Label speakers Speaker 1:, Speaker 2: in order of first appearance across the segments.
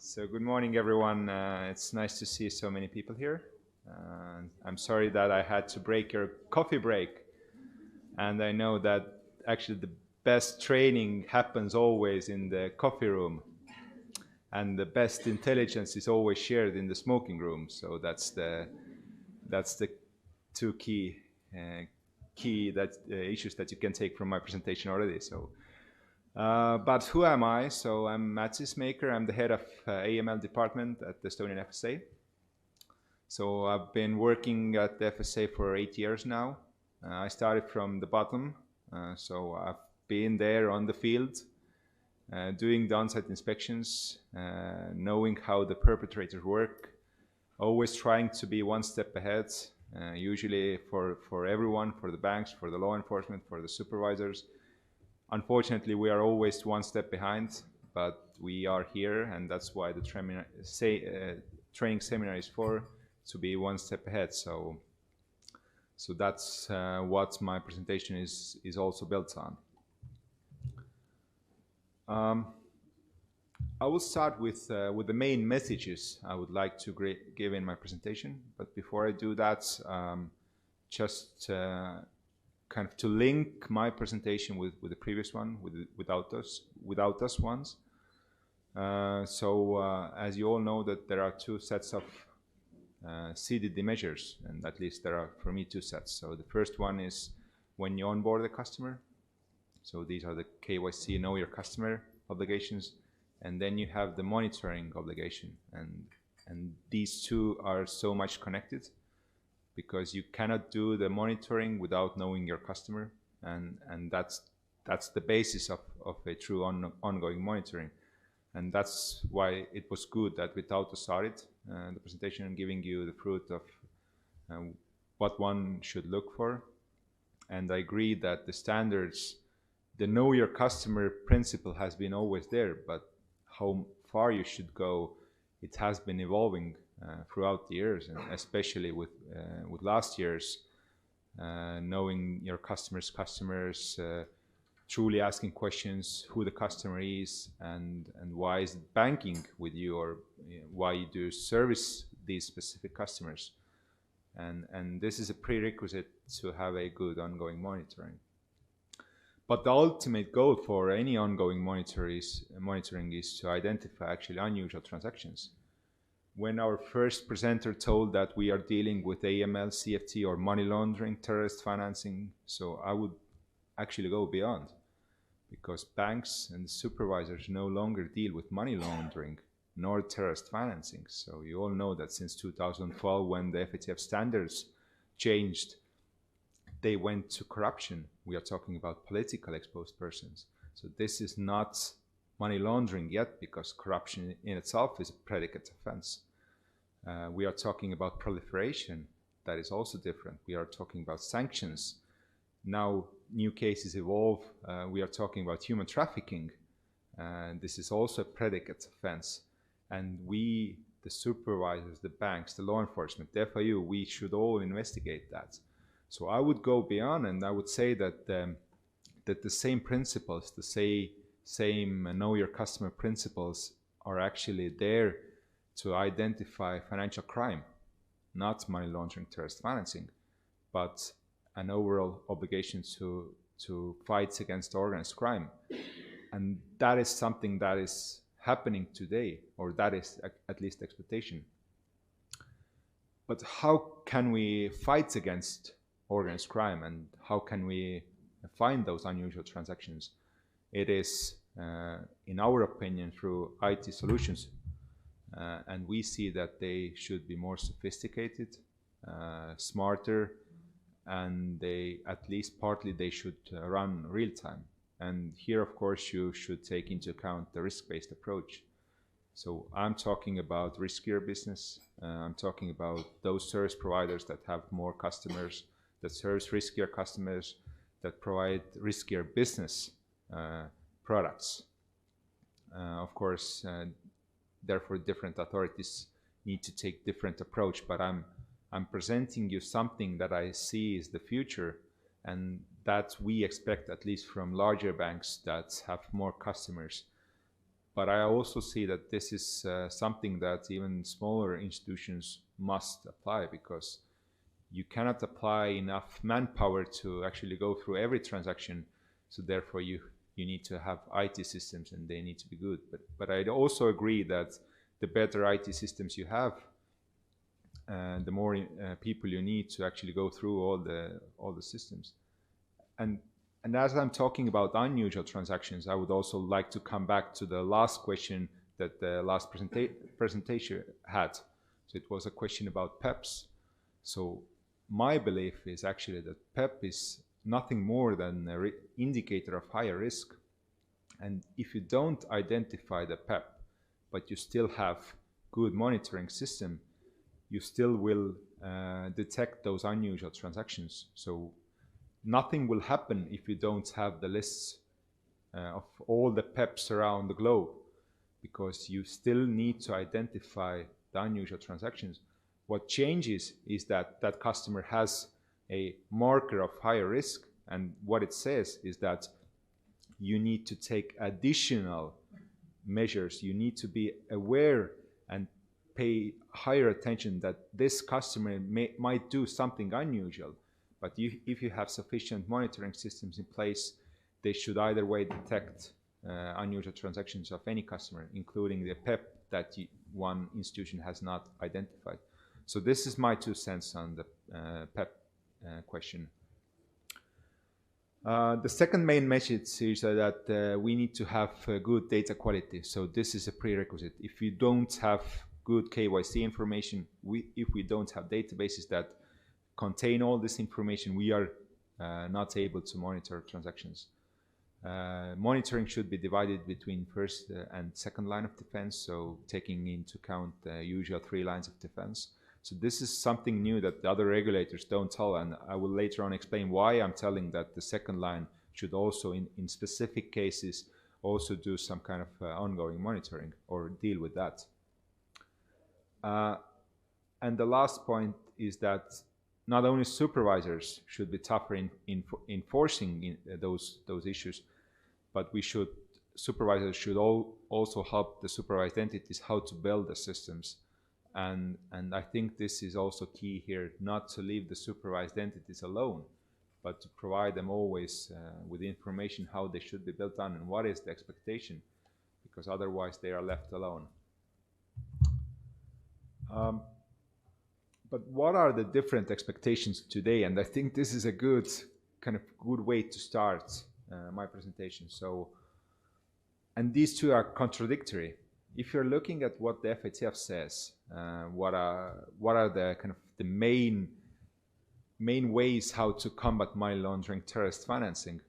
Speaker 1: So good morning, everyone. It's nice to see so many people here. I'm sorry that I had to break your coffee break. And I know that actually the best training happens always in the coffee room. And the best intelligence is always shared in the smoking room. So that's the two key issues that you can take from my presentation already. So. But who am I? So I'm Mäeker. I'm the head of AML department at the Estonian FSA. So I've been working at the FSA for 8 years now. I started from the bottom. So I've been there on the field, doing the on-site inspections, knowing how the perpetrators work, always trying to be one step ahead, usually for everyone, for the banks, for the law enforcement, for the supervisors. Unfortunately, we are always one step behind, but we are here, and that's why the training seminar is for, to be one step ahead. So that's what my presentation is also built on. I will start with the main messages I would like to give in my presentation, but before I do that, just kind of to link my presentation with the previous one, without us ones. As you all know, that there are two sets of CDD measures, and at least there are, for me, two sets. So the first one is when you onboard a customer. So these are the KYC, know your customer obligations, and then you have the monitoring obligation, and these two are so much connected, because you cannot do the monitoring without knowing your customer, and that's the basis of a true ongoing monitoring. And that's why it was good that without started the presentation and giving you the fruit of what one should look for. And I agree that the standards, the know your customer principle has been always there, but how far you should go, it has been evolving throughout the years, and especially with last year's knowing your customers, truly asking questions who the customer is and why is it banking with you, or why you do service these specific customers, and this is a prerequisite to have a good ongoing monitoring. But the ultimate goal for any ongoing monitoring is to identify actually unusual transactions. When our first presenter told that we are dealing with AML, CFT, or money laundering, terrorist financing, so I would actually go beyond, because banks and supervisors no longer deal with money laundering nor terrorist financing. So you all know that since 2012, when the FATF standards changed, they went to corruption. We are talking about political exposed persons. So this is not money laundering yet, because corruption in itself is a predicate offense. We are talking about proliferation. That is also different. We are talking about sanctions. Now new cases evolve. We are talking about human trafficking. This is also a predicate offense. And we, the supervisors, the banks, the law enforcement, the FIU, we should all investigate that. So I would go beyond, and I would say that the same principles, the same know your customer principles are actually there to identify financial crime, not money laundering, terrorist financing, but an overall obligation to fight against organized crime. And that is something that is happening today, or that is at least expectation. But how can we fight against organized crime, and how can we find those unusual transactions? It is, in our opinion, through IT solutions. And we see that they should be more sophisticated, smarter, and they, at least partly, they should run real time. And here, of course, you should take into account the risk-based approach. So I'm talking about riskier business. I'm talking about those service providers that have more customers, that serves riskier customers, that provide riskier business products. Of course, therefore different authorities need to take different approach, but I'm presenting you something that I see is the future, and that we expect, at least from larger banks that have more customers, But I also see that this is something that even smaller institutions must apply, because you cannot apply enough manpower to actually go through every transaction. So therefore you need to have IT systems, and they need to be good. But I also agree that the better IT systems you have, the more people you need to actually go through all the systems. And as I'm talking about unusual transactions, I would also like to come back to the last question that the last presentation had. So it was a question about PEPs. So my belief is actually that PEP is nothing more than an indicator of higher risk. And if you don't identify the PEP, but you still have good monitoring system, you still will detect those unusual transactions. So nothing will happen if you don't have the lists of all the PEPs around the globe, because you still need to identify the unusual transactions. What changes is that that customer has a marker of higher risk, and what it says is that you need to take additional measures. You need to be aware and pay higher attention that this customer might do something unusual. But if you have sufficient monitoring systems in place, they should either way detect unusual transactions of any customer, including the PEP that one institution has not identified. So this is my 2 cents on the PEP question. The second main message is that we need to have good data quality. So this is a prerequisite. If you don't have good KYC information, if we don't have databases that contain all this information, we are not able to monitor transactions. Monitoring should be divided between first and second line of defense, so taking into account the usual 3 lines of defense. So this is something new that the other regulators don't tell, and I will later on explain why I'm telling that the second line should also, in specific cases, also do some kind of ongoing monitoring or deal with that. And the last point is that not only supervisors should be tougher in enforcing those issues, but supervisors should also help the supervised entities how to build the systems. And I think this is also key here, not to leave the supervised entities alone, but to provide them always with information how they should be built on and what is the expectation, because otherwise they are left alone. But what are the different expectations today? And I think this is a good way to start my presentation. So, and these two are contradictory. If you're looking at what the FATF says, what are the the main ways how to combat money laundering, terrorist financing,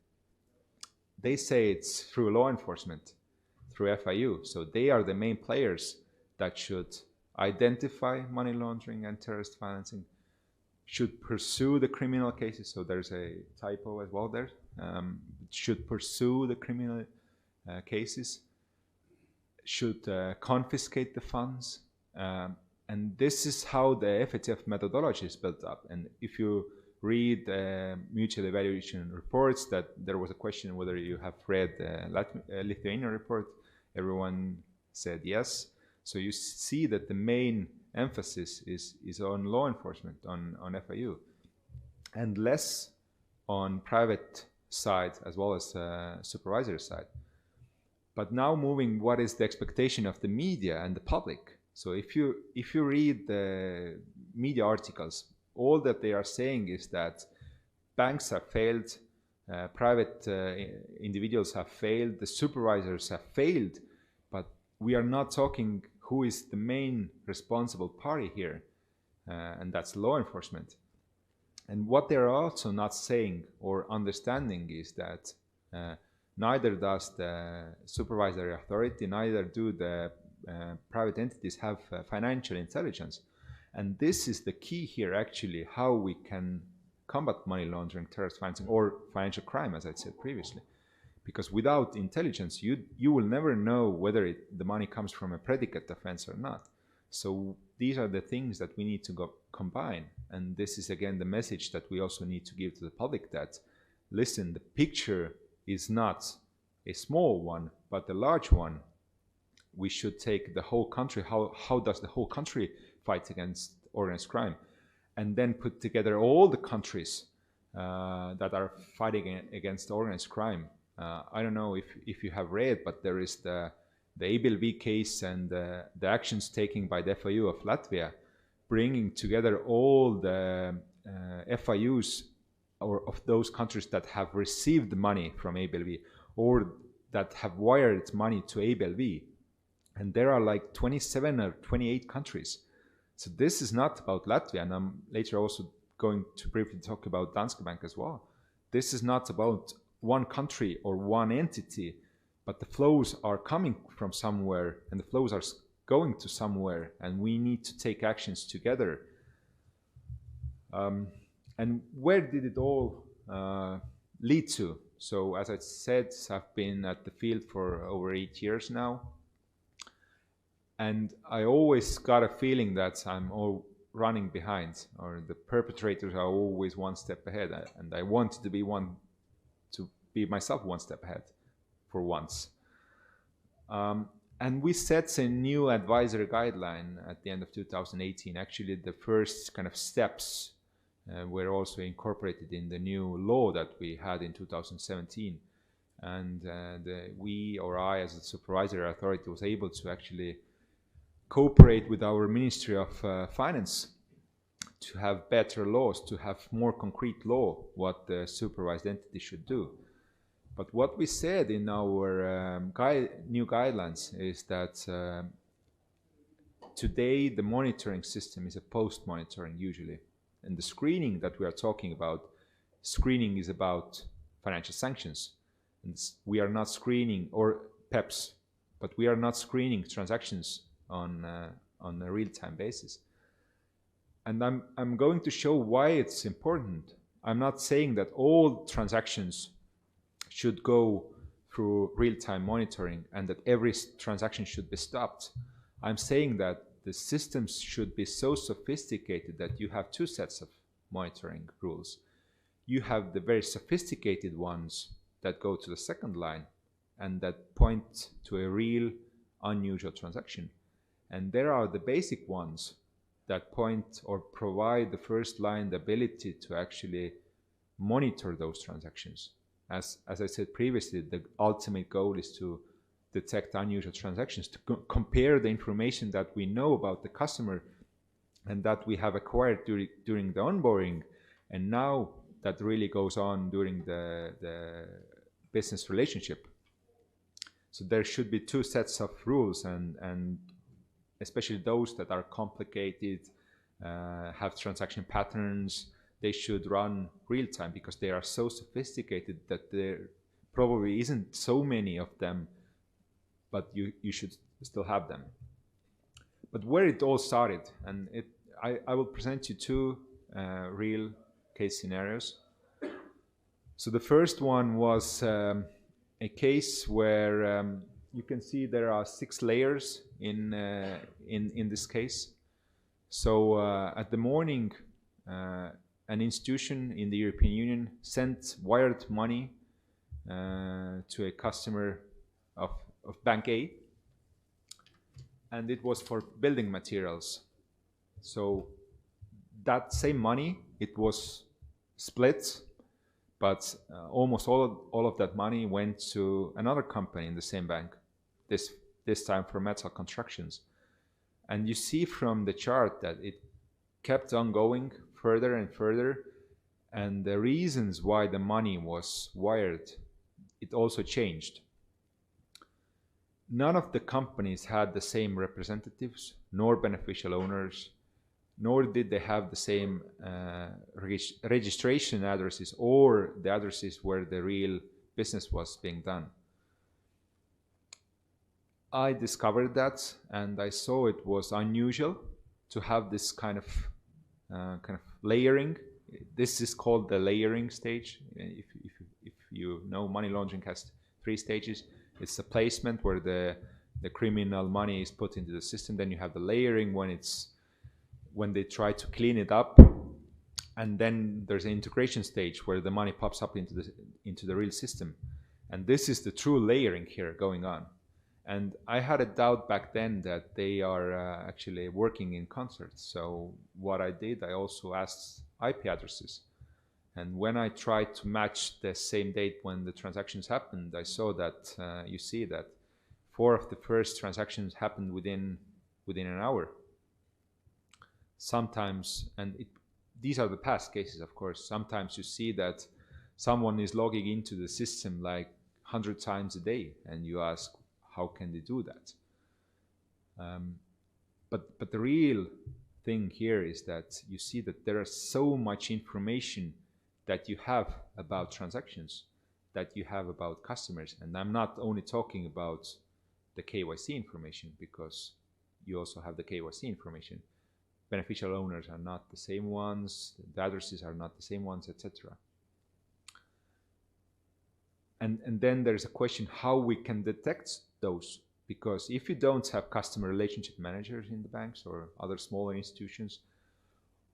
Speaker 1: they say it's through law enforcement, through FIU. So they are the main players that should identify money laundering and terrorist financing, should pursue the criminal cases. So there's a typo as well there. Should pursue the criminal cases, should confiscate the funds. And this is how the FATF methodology is built up. And if you read mutual evaluation reports, that there was a question whether you have read the Lithuanian report, everyone said yes. So you see that the main emphasis is on law enforcement, on FIU, and less on private side as well as supervisory side. But now moving, what is the expectation of the media and the public? So if you read the media articles, all that they are saying is that banks have failed, private individuals have failed, the supervisors have failed, but we are not talking who is the main responsible party here, and that's law enforcement. And what they're also not saying or understanding is that neither does the supervisory authority, neither do the private entities have financial intelligence. And this is the key here, actually, how we can combat money laundering, terrorist financing, or financial crime, as I said previously. Because without intelligence, you will never know whether the money comes from a predicate offense or not. So these are the things that we need to combine. And this is, again, the message that we also need to give to the public, that, listen, the picture is not a small one, but a large one. we should take the whole country, how does the whole country fight against organized crime, and then put together all the countries that are fighting against organized crime. I don't know if you have read, but there is the ABLV case and the actions taken by the FIU of Latvia, bringing together all the FIUs or of those countries that have received money from ABLV or that have wired money to ABLV. And there are like 27 or 28 countries. So this is not about Latvia, and I'm later also going to briefly talk about Danske Bank as well. This is not about one country or one entity, but the flows are coming from somewhere and the flows are going to somewhere, and we need to take actions together. And where did it all lead to? So as I said, I've been at the field for over 8 years now. And I always got a feeling that I'm all running behind, or the perpetrators are always one step ahead. And I wanted to be myself one step ahead for once. And we set a new advisory guideline at the end of 2018. Actually, the first kind of steps were also incorporated in the new law that we had in 2017. And I, as a supervisory authority, was able to actually cooperate with our Ministry of Finance to have better laws, to have more concrete law, what the supervised entity should do. But what we said in our new guidelines is that today the monitoring system is a post-monitoring usually. And the screening that we are talking about, screening is about financial sanctions. And we are not screening, or PEPs, but we are not screening transactions on a real-time basis. And I'm going to show why it's important. I'm not saying that all transactions should go through real-time monitoring and that every transaction should be stopped. I'm saying that the systems should be so sophisticated that you have two sets of monitoring rules. You have the very sophisticated ones that go to the second line and that point to a real unusual transaction. And there are the basic ones that point or provide the first line the ability to actually monitor those transactions. As I said previously, the ultimate goal is to detect unusual transactions, to compare the information that we know about the customer and that we have acquired during the onboarding, and now that really goes on during the business relationship. So there should be two sets of rules, and especially those that are complicated, have transaction patterns, they should run real time because they are so sophisticated that there probably isn't so many of them, but you should still have them. But where it all started, and I will present you two real case scenarios. So the first one was a case where you can see there are 6 layers in this case. So at the morning, an institution in the European Union wired money to a customer of Bank A, and it was for building materials. So that same money, it was split, but almost all of that money went to another company in the same bank, this time for metal constructions. And you see from the chart that it kept on going further and further, and the reasons why the money was wired, it also changed. None of the companies had the same representatives, nor beneficial owners, nor did they have the same registration addresses or the addresses where the real business was being done. I discovered that, and I saw it was unusual to have this kind of layering. This is called the layering stage. If you know, money laundering has 3 stages. It's the placement where the criminal money is put into the system. Then you have the layering when they try to clean it up, and then there's an integration stage where the money pops up into the real system. And this is the true layering here going on. And I had a doubt back then that they are actually working in concert. So what I did, I also asked IP addresses. And when I tried to match the same date when the transactions happened, I saw that you see that 4 of the first transactions happened within an hour. Sometimes, and these are the past cases, of course. Sometimes you see that someone is logging into the system like 100 times a day, and you ask, how can they do that? But the real thing here is that you see that there is so much information that you have about transactions, that you have about customers. And I'm not only talking about the KYC information, because you also have the KYC information. Beneficial owners are not the same ones, the addresses are not the same ones, etc. And then there's a question how we can detect those, because if you don't have customer relationship managers in the banks or other smaller institutions,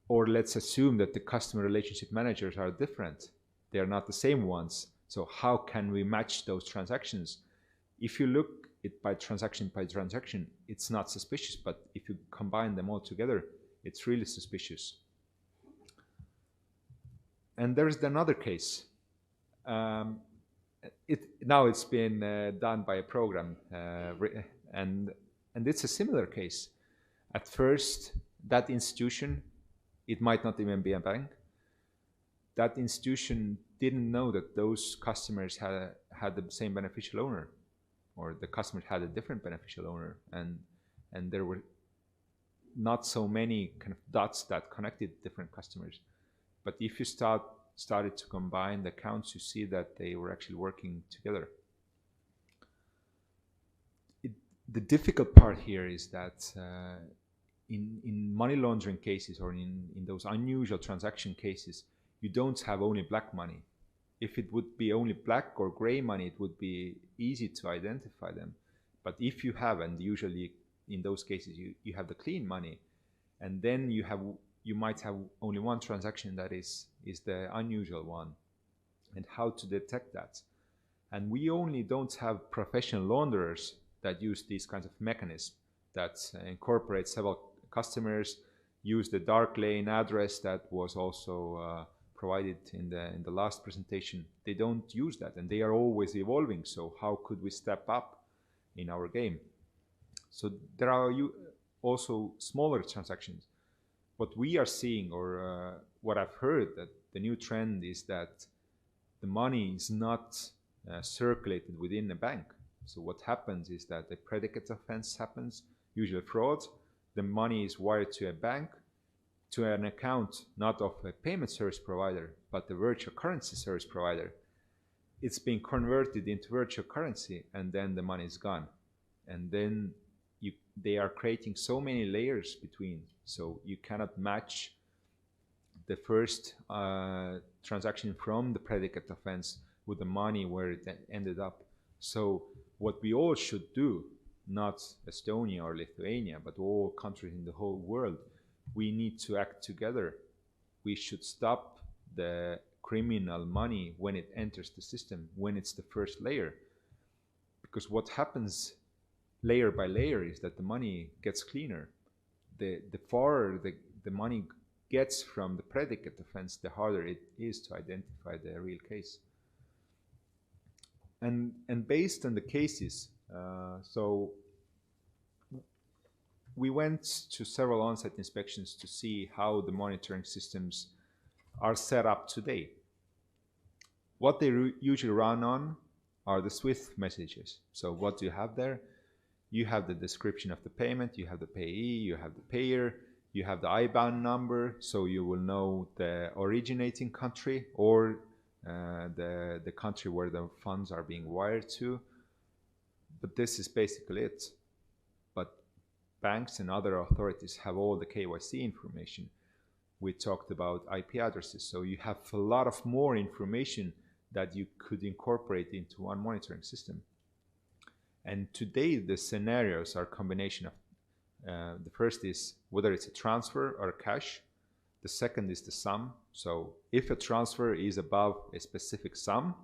Speaker 1: or let's assume that the customer relationship managers are different, they are not the same ones, so how can we match those transactions? If you look it by transaction, it's not suspicious, but if you combine them all together, it's really suspicious. And there's another case. Now it's been done by a program, and it's a similar case. At first, that institution, it might not even be a bank, that institution didn't know that those customers had the same beneficial owner, or the customers had a different beneficial owner, and there were not so many kind of dots that connected different customers. But if you started to combine the accounts, you see that they were actually working together. The difficult part here is that in money laundering cases, or in those unusual transaction cases, you don't have only black money. If it would be only black or gray money, it would be easy to identify them. But if you have, and usually in those cases you have the clean money, and then you might have only one transaction that is the unusual one, and how to detect that. And we only don't have professional launderers that use these kinds of mechanisms that incorporate several customers, use the dark lane address that was also provided in the last presentation. They don't use that, and they are always evolving. So how could we step up in our game? So there are also smaller transactions. What we are seeing, or what I've heard, that the new trend is that the money is not circulated within a bank. So what happens is that the predicate offense happens, usually fraud. The money is wired to a bank, to an account not of a payment service provider, but the virtual currency service provider. It's being converted into virtual currency, and then the money is gone. And then they are creating so many layers between, so you cannot match the first transaction from the predicate offense with the money where it ended up. So what we all should do, not Estonia or Lithuania, but all countries in the whole world, we need to act together. We should stop the criminal money when it enters the system, when it's the first layer. Because what happens layer by layer is that the money gets cleaner. The farther the money gets from the predicate offense, the harder it is to identify the real case. And based on the cases, so we went to several on-site inspections to see how the monitoring systems are set up today. What they usually run on are the SWIFT messages. So what do you have there? You have the description of the payment, you have the payee, you have the payer, you have the IBAN number, so you will know the originating country, or the country where the funds are being wired to. But this is basically it. But banks and other authorities have all the KYC information. We talked about IP addresses, so you have a lot of more information that you could incorporate into one monitoring system. And today the scenarios are a combination of the first is whether it's a transfer or a cash. The second is the sum. So if a transfer is above a specific sum,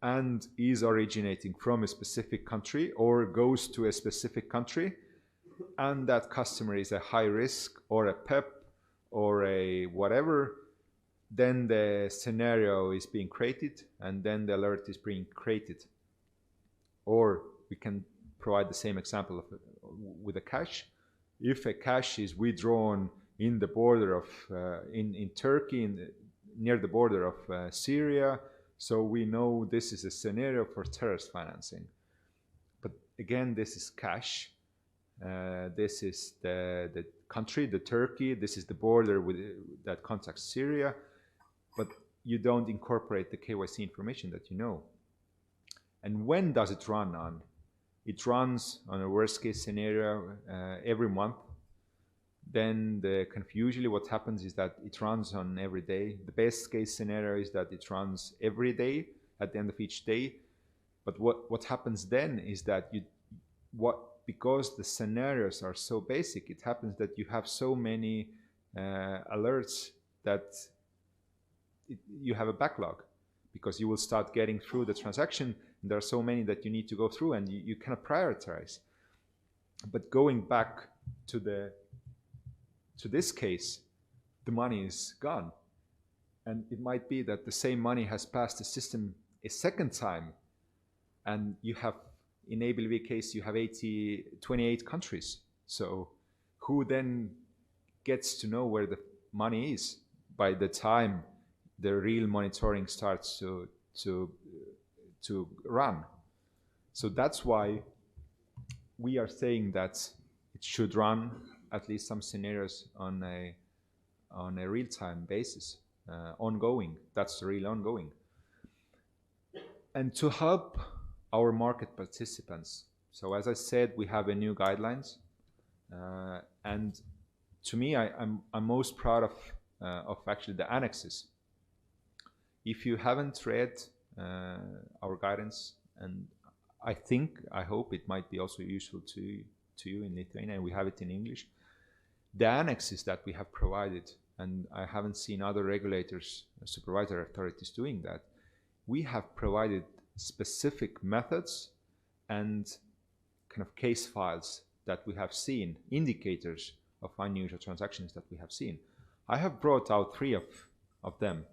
Speaker 1: and is originating from a specific country or goes to a specific country, and that customer is a high risk or a PEP or a whatever, then the scenario is being created and then the alert is being created. Or we can provide the same example of, with a cash. If a cash is withdrawn in the border of, in Turkey, near the border of Syria, so we know this is a scenario for terrorist financing. But again, this is cash. This is the country, the Turkey. This is the border with that contacts Syria. But you don't incorporate the KYC information that you know. And when does it run on? It runs on a worst case scenario every month. Then usually what happens is that it runs on every day. The best case scenario is that it runs every day at the end of each day. But what happens then is that because the scenarios are so basic, it happens that you have so many alerts that you have a backlog, because you will start getting through the transaction. And there are so many that you need to go through, and you cannot prioritize. But going back to this case, the money is gone. And it might be that the same money has passed the system a second time. And you have, in ABLV case, you have 28 countries. So who then gets to know where the money is by the time the real monitoring starts to run? So that's why we are saying that it should run at least some scenarios on a real-time basis, ongoing. That's real ongoing. And to help our market participants, so as I said, we have a new guidelines, and to me, I'm most proud of actually the annexes. If you haven't read our guidance, and I hope it might be also useful to you in Lithuania, and we have it in English. The annexes that we have provided, and I haven't seen other regulators, supervisory authorities doing that, we have provided specific methods and kind of case files that we have seen, indicators of unusual transactions that we have seen. I have brought out 3 of them.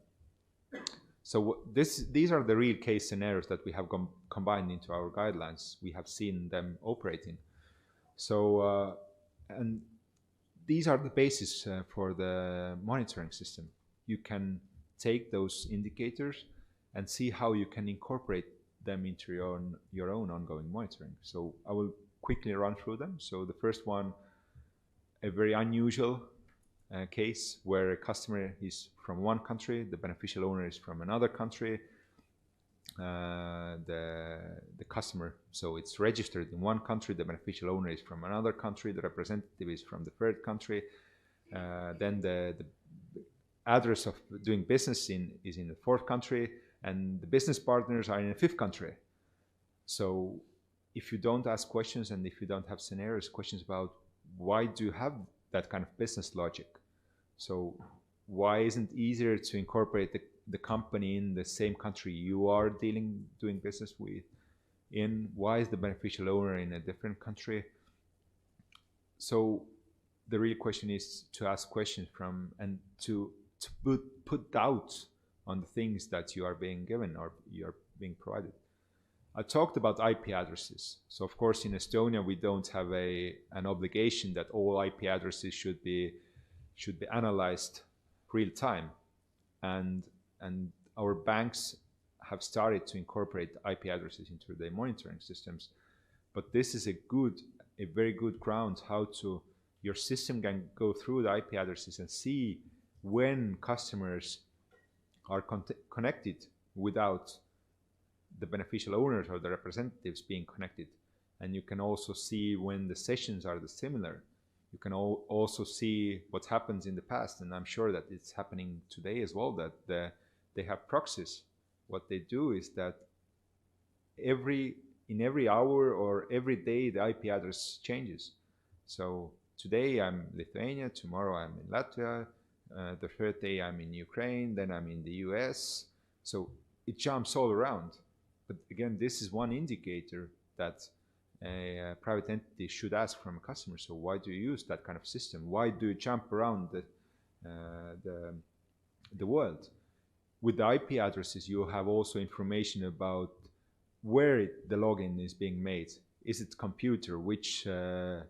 Speaker 1: So these are the real case scenarios that we have combined into our guidelines. We have seen them operating. So, and these are the basis for the monitoring system. You can take those indicators and see how you can incorporate them into your own ongoing monitoring. So I will quickly run through them. So the first one, a very unusual case where a customer is from one country, the beneficial owner is from another country. The customer, so it's registered in one country, the beneficial owner is from another country, the representative is from the third country, then the address of doing business is in the fourth country, and the business partners are in a fifth country. So if you don't ask questions, and if you don't have scenarios, questions about why do you have that kind of business logic? So why isn't it easier to incorporate the company in the same country you are doing business with? Why is the beneficial owner in a different country? So the real question is to ask questions from, and to put doubt on the things that you are being given or you are being provided. I talked about IP addresses. So of course in Estonia we don't have an obligation that all IP addresses should be analyzed real time, and our banks have started to incorporate IP addresses into their monitoring systems. But this is a very good ground how your system can go through the IP addresses and see when customers are connected without the beneficial owners or the representatives being connected. And you can also see when the sessions are similar. You can also see what happens in the past, and I'm sure that it's happening today as well, that they have proxies. What they do is that in every hour or every day the IP address changes. So today I'm Lithuania, tomorrow I'm in Latvia, the third day I'm in Ukraine, then I'm in the US. So it jumps all around. But again, this is one indicator that a private entity should ask from a customer. So why do you use that kind of system? Why do you jump around the world? With the IP addresses, you have also information about where the login is being made. Is it computer? Which the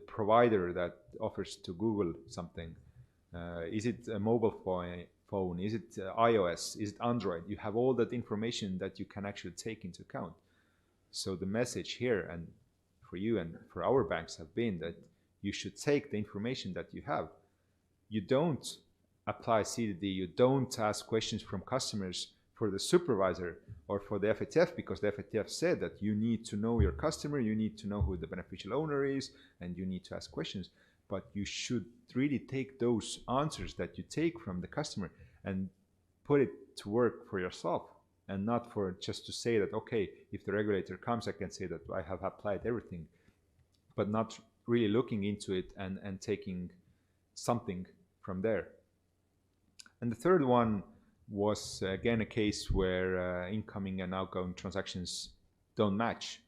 Speaker 1: provider that offers to Google something? Is it a mobile phone? Is it iOS? Is it Android? You have all that information that you can actually take into account. So the message here, and for you and for our banks, have been that you should take the information that you have. You don't apply CDD, you don't ask questions from customers for the supervisor or for the FATF, because the FATF said that you need to know your customer, you need to know who the beneficial owner is, and you need to ask questions. But you should really take those answers that you take from the customer and put it to work for yourself, and not for just to say that, okay, if the regulator comes, I can say that I have applied everything, but not really looking into it and taking something from there. And the third one was again a case where incoming and outgoing transactions don't match.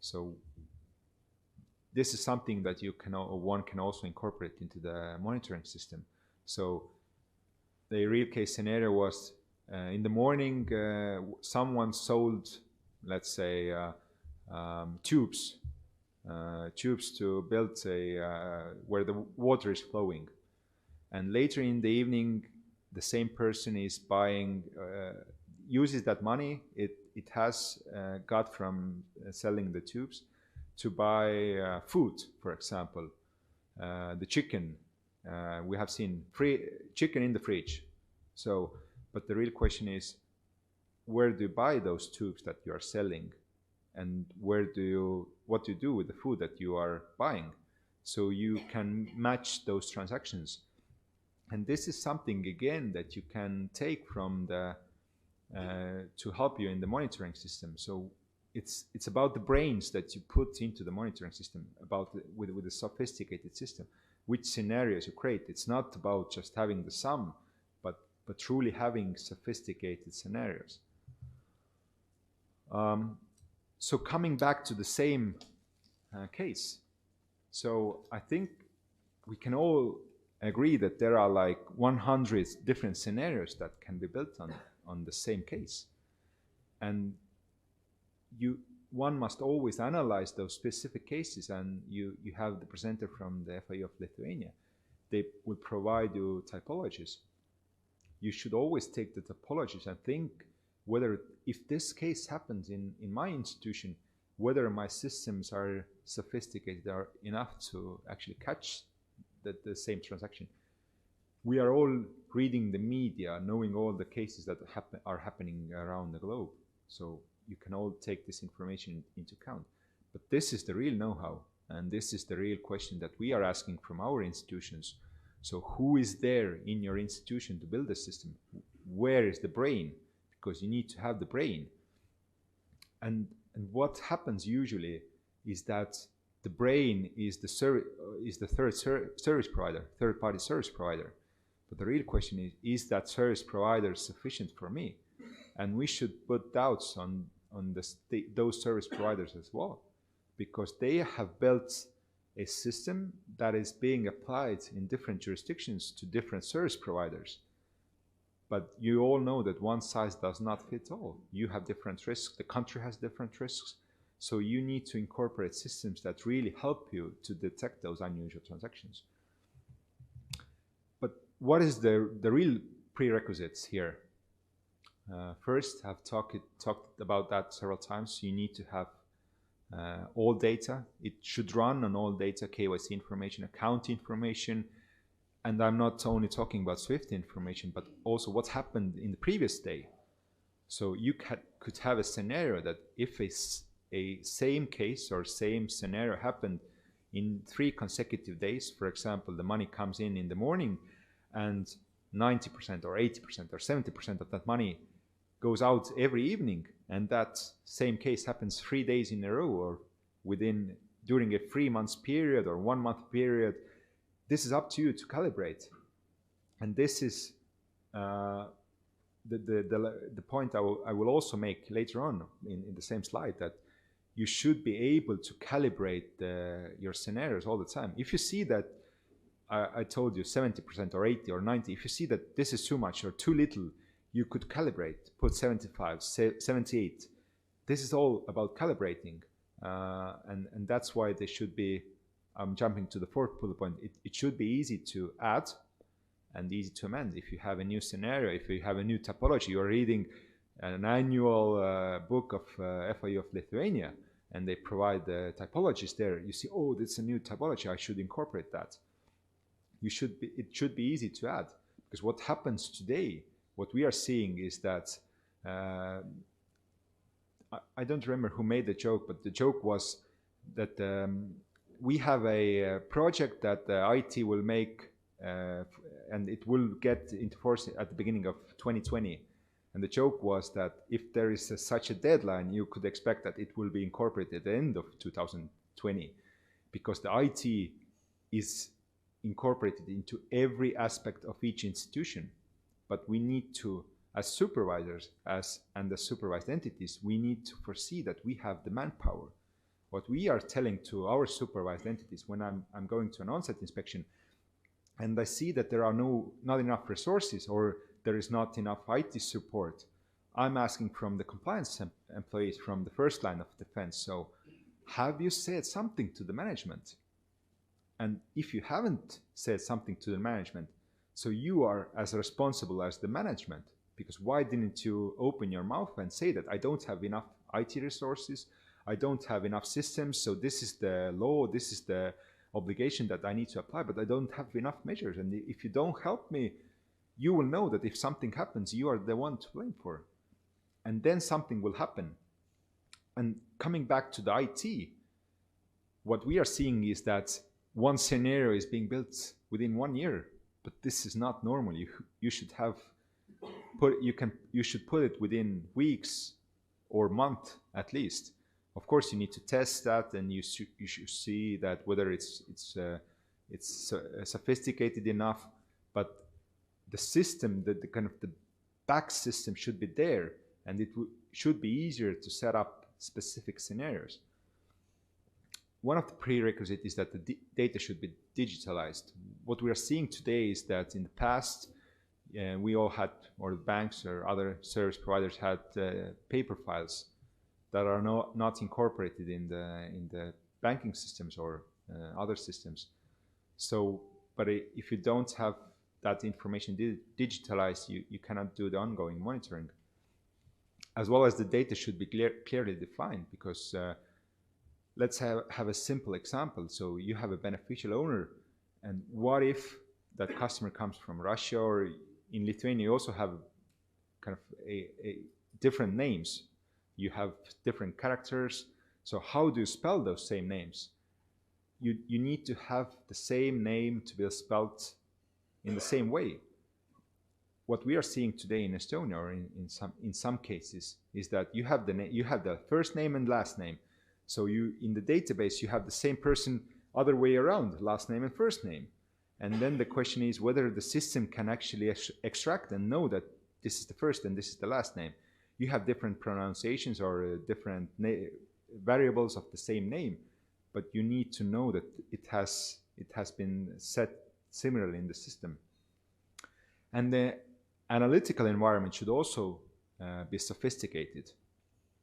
Speaker 1: So this is something that one can also incorporate into the monitoring system. So the real case scenario was in the morning, someone sold, let's say, tubes to build where the water is flowing. And later in the evening, the same person is buying, uses that money it has got from selling the tubes to buy food, for example. The chicken, we have seen free chicken in the fridge. So, but the real question is, where do you buy those tubes that you are selling? And what do you do with the food that you are buying? So you can match those transactions. And this is something, again, that you can take from to help you in the monitoring system. So it's about the brains that you put into the monitoring system, with a sophisticated system, which scenarios you create. It's not about just having the sum, but truly having sophisticated scenarios. So coming back to the same case, so I think we can all agree that there are like 100 different scenarios that can be built on the same case, and one must always analyze those specific cases. And you have the presenter from the FIU of Lithuania. They will provide you typologies. You should always take the typologies and think whether, if this case happens in my institution, whether my systems are sophisticated or enough to actually catch the same transaction. We are all reading the media, knowing all the cases that are happening around the globe. So you can all take this information into account. But this is the real know-how, and this is the real question that we are asking from our institutions. So who is there in your institution to build the system? Where is the brain? Because you need to have the brain. And what happens usually is that the brain is the third-party service provider. But the real question is that service provider sufficient for me? And we should put doubts on those service providers as well, because they have built a system that is being applied in different jurisdictions to different service providers. But you all know that one size does not fit all. You have different risks, the country has different risks, so you need to incorporate systems that really help you to detect those unusual transactions. But what is the real prerequisites here? First, I've talked about that several times. You need to have all data. It should run on all data, KYC information, account information. And I'm not only talking about SWIFT information, but also what's happened in the previous day. So you could have a scenario that if a same case or same scenario happened in 3 consecutive days, for example, the money comes in the morning, and 90% or 80% or 70% of that money goes out every evening, and that same case happens 3 days in a row, or during a 3 months period or 1 month period. This is up to you to calibrate. And this is the point I will also make later on in the same slide, that you should be able to calibrate your scenarios all the time. If you see that, I told you 70% or 80 or 90, if you see that this is too much or too little, you could calibrate, put 75, 78. This is all about calibrating. And that's why they should be, I'm jumping to the fourth bullet point, it should be easy to add and easy to amend. If you have a new scenario, if you have a new typology, you're reading an annual book of FIU of Lithuania, and they provide the typologies there, you see, oh, this is a new typology, I should incorporate that. It should be easy to add, because what happens today, what we are seeing is that, I don't remember who made the joke, but the joke was that we have a project that IT will make, and it will get into force at the beginning of 2020. And the joke was that if there is such a deadline, you could expect that it will be incorporated at the end of 2020, because the IT is incorporated into every aspect of each institution. But we need to, as supervisors, and the supervised entities, we need to foresee that we have the manpower. What we are telling to our supervised entities when I'm going to an on-site inspection, and I see that there are not enough resources, or there is not enough IT support, I'm asking from the compliance employees from the first line of defense, so have you said something to the management? And if you haven't said something to the management, so you are as responsible as the management, because why didn't you open your mouth and say that I don't have enough IT resources, I don't have enough systems, so this is the law, this is the obligation that I need to apply, but I don't have enough measures, and if you don't help me, you will know that if something happens, you are the one to blame for. And then something will happen. And coming back to the IT, what we are seeing is that one scenario is being built within 1 year, but this is not normal. You should put it within weeks or month at least. Of course, you need to test that, and you should see that whether it's sophisticated enough, but the system, the kind of the back system should be there, and it should be easier to set up specific scenarios. One of the prerequisites is that the data should be digitalized. What we are seeing today is that in the past, we all had, or the banks or other service providers had paper files that are not incorporated in the banking systems or other systems. So, but if you don't have that information digitalized, you cannot do the ongoing monitoring. As well as the data should be clearly defined, because let's have a simple example. So you have a beneficial owner, and what if that customer comes from Russia, or in Lithuania you also have kind of a different names. You have different characters. So how do you spell those same names? You need to have the same name to be spelled in the same way. What we are seeing today in Estonia, or in some cases, is that you have the first name and last name. So in the database you have the same person other way around, last name and first name. And then the question is whether the system can actually extract and know that this is the first and this is the last name. You have different pronunciations or different variables of the same name, but you need to know that it has been set similarly in the system. And the analytical environment should also be sophisticated.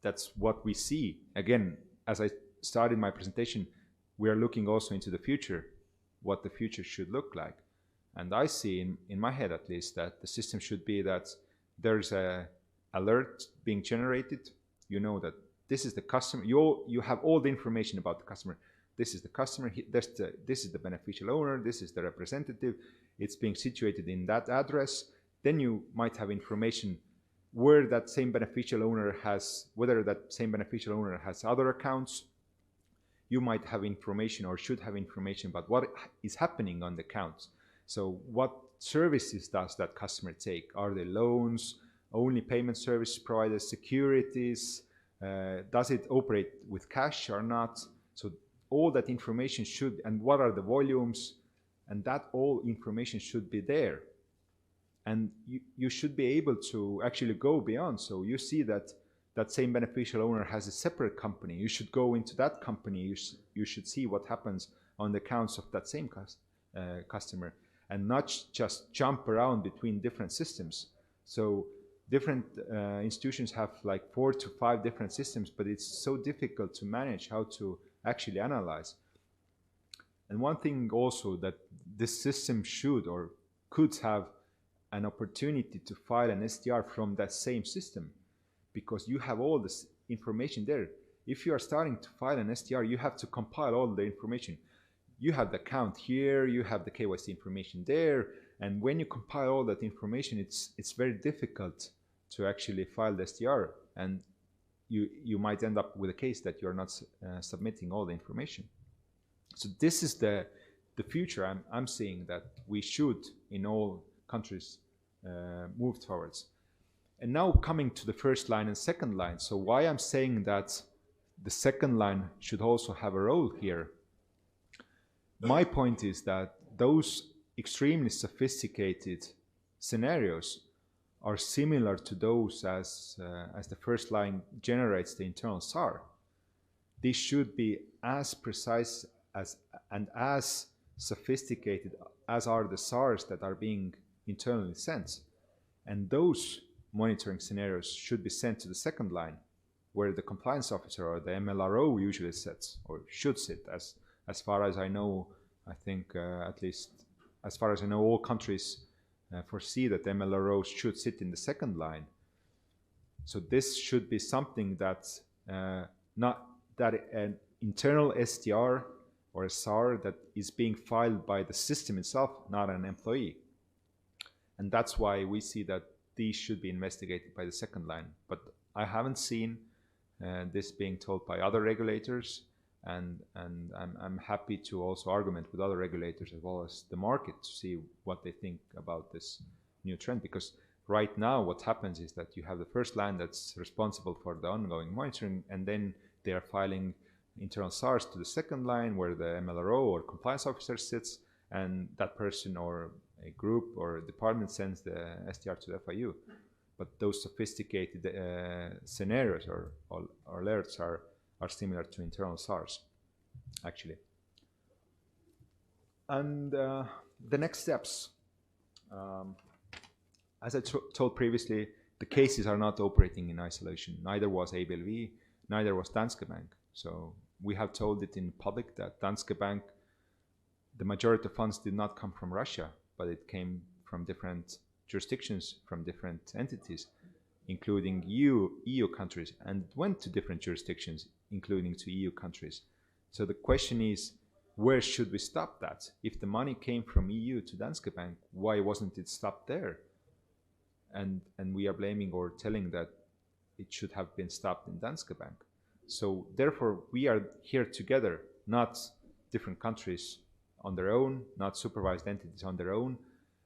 Speaker 1: That's what we see. Again, as I started my presentation, we are looking also into the future, what the future should look like. And I see in my head at least that the system should be that there's a alert being generated. You know that this is the customer. You have all the information about the customer. This is the customer. This is the beneficial owner. This is the representative. It's being situated in that address. Then you might have information where that same beneficial owner has, whether that same beneficial owner has other accounts. You might have information or should have information about what is happening on the accounts. So what services does that customer take? Are they loans, only payment service providers, securities? Does it operate with cash or not? So all that information should, and what are the volumes, and that all information should be there. And you should be able to actually go beyond. So you see that that same beneficial owner has a separate company. You should go into that company. You should see what happens on the accounts of that same customer, and not just jump around between different systems. So different institutions have like 4 to 5 different systems, but it's so difficult to manage how to actually analyze. And one thing also that this system should or could have an opportunity to file an STR from that same system, because you have all this information there. If you are starting to file an STR, you have to compile all the information. You have the account here, you have the KYC information there, and when you compile all that information, it's very difficult to actually file the STR, and you might end up with a case that you're not submitting all the information. So this is the future I'm seeing that we should, in all countries, move towards. And now coming to the first line and second line. So why I'm saying that the second line should also have a role here. My point is that those extremely sophisticated scenarios are similar to those as the first line generates the internal SAR. These should be as precise and as sophisticated as are the SARs that are being internally sent. And those monitoring scenarios should be sent to the second line, where the compliance officer or the MLRO usually sits or should sit. As far as I know, I think at least as far as I know, all countries foresee that MLROs should sit in the second line. So this should be something that's not that an internal STR or a SAR that is being filed by the system itself, not an employee. And that's why we see that these should be investigated by the second line. But I haven't seen this being told by other regulators, and I'm happy to also argument with other regulators as well as the market to see what they think about this new trend. Because right now what happens is that you have the first line that's responsible for the ongoing monitoring, and then they are filing internal SARs to the second line where the MLRO or compliance officer sits, and that person or a group or a department sends the STR to the FIU. But those sophisticated scenarios or alerts are similar to internal SARs, actually. And the next steps. As I told previously, the cases are not operating in isolation. Neither was ABLV, neither was Danske Bank. So we have told it in public that Danske Bank, the majority of funds did not come from Russia, but it came from different jurisdictions, from different entities, including EU countries, and went to different jurisdictions, including to EU countries. So the question is, where should we stop that? If the money came from EU to Danske Bank, why wasn't it stopped there? And we are blaming or telling that it should have been stopped in Danske Bank. So therefore, we are here together, not different countries on their own, not supervised entities on their own.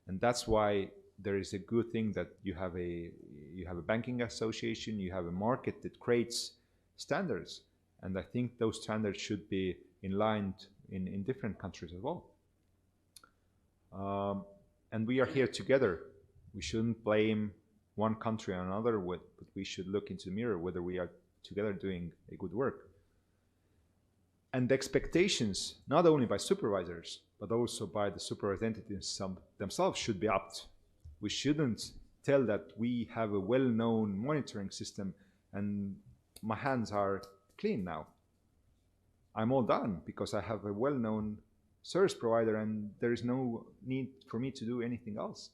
Speaker 1: And that's why there is a good thing that you have a banking association, you have a market that creates standards. And I think those standards should be in line in different countries as well. And we are here together. We shouldn't blame one country on another, but we should look into the mirror whether we are together doing a good work. And the expectations, not only by supervisors, but also by the supervised entities themselves, should be upped. We shouldn't tell that we have a well-known monitoring system and my hands are clean now. I'm all done because I have a well-known service provider and there is no need for me to do anything else.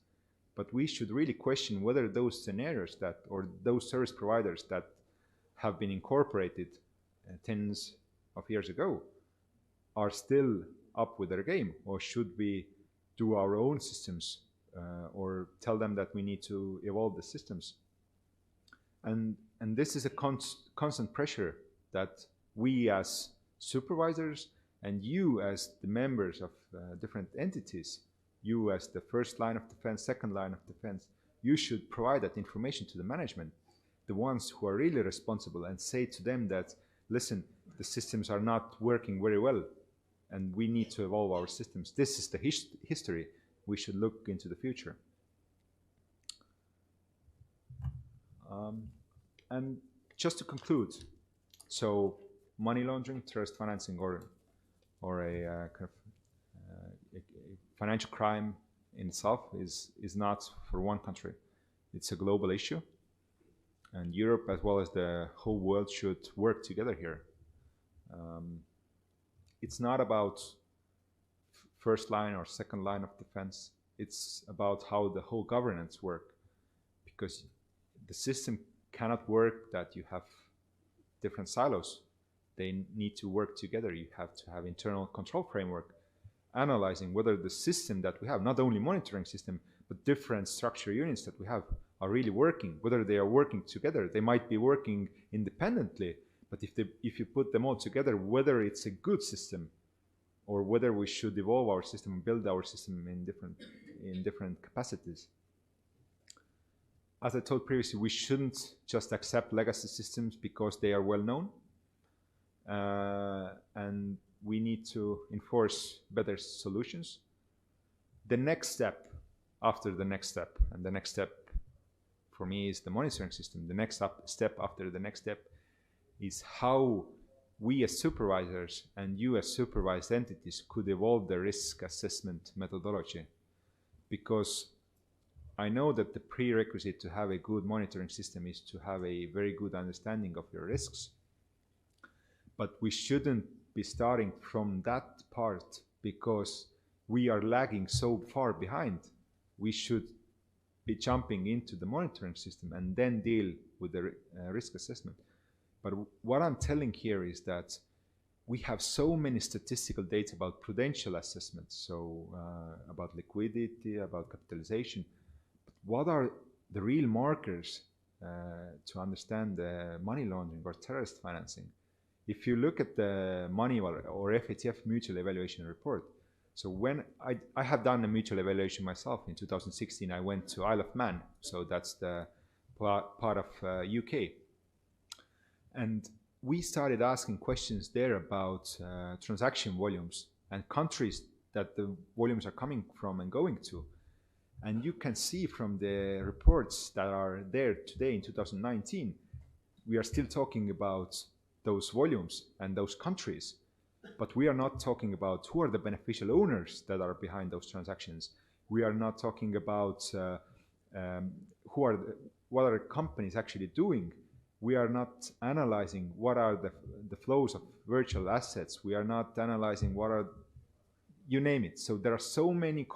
Speaker 1: But we should really question whether those scenarios that, or those service providers that have been incorporated tens of years ago are still up with their game, or should we do our own systems or tell them that we need to evolve the systems. And this is a constant pressure that we as supervisors and you as the members of different entities, you as the first line of defense, second line of defense, you should provide that information to the management, the ones who are really responsible, and say to them that, listen, the systems are not working very well and we need to evolve our systems. This is the history. We should look into the future. And just to conclude, so money laundering, terrorist financing, or a kind of a financial crime in itself is not for one country. It's a global issue, and Europe as well as the whole world should work together here. It's not about first line or second line of defense. It's about how the whole governance work, because the system cannot work that you have different silos. They need to work together. You have to have internal control framework, analyzing whether the system that we have, not only monitoring system, but different structure units that we have are really working, whether they are working together. They might be working independently, but if you put them all together, whether it's a good system or whether we should evolve our system and build our system in different capacities. As I told previously, we shouldn't just accept legacy systems because they are well known, and we need to enforce better solutions. The next step after the next step, and the next step for me is the monitoring system. The next step after the next step is how we as supervisors and you as supervised entities could evolve the risk assessment methodology. Because I know that the prerequisite to have a good monitoring system is to have a very good understanding of your risks. But we shouldn't be starting from that part because we are lagging so far behind. We should be jumping into the monitoring system and then deal with the risk assessment. But what I'm telling here is that we have so many statistical data about prudential assessments, so about liquidity, about capitalization. But what are the real markers to understand the money laundering or terrorist financing? If you look at the MONEYVAL or FATF mutual evaluation report, so when I have done a mutual evaluation myself in 2016, I went to Isle of Man, so that's the part of UK. And we started asking questions there about transaction volumes and countries that the volumes are coming from and going to. And you can see from the reports that are there today in 2019, we are still talking about those volumes and those countries, but we are not talking about who are the beneficial owners that are behind those transactions. We are not talking about what are the companies actually doing. We are not analyzing what are the flows of virtual assets. We are not analyzing what are, you name it. So there are so many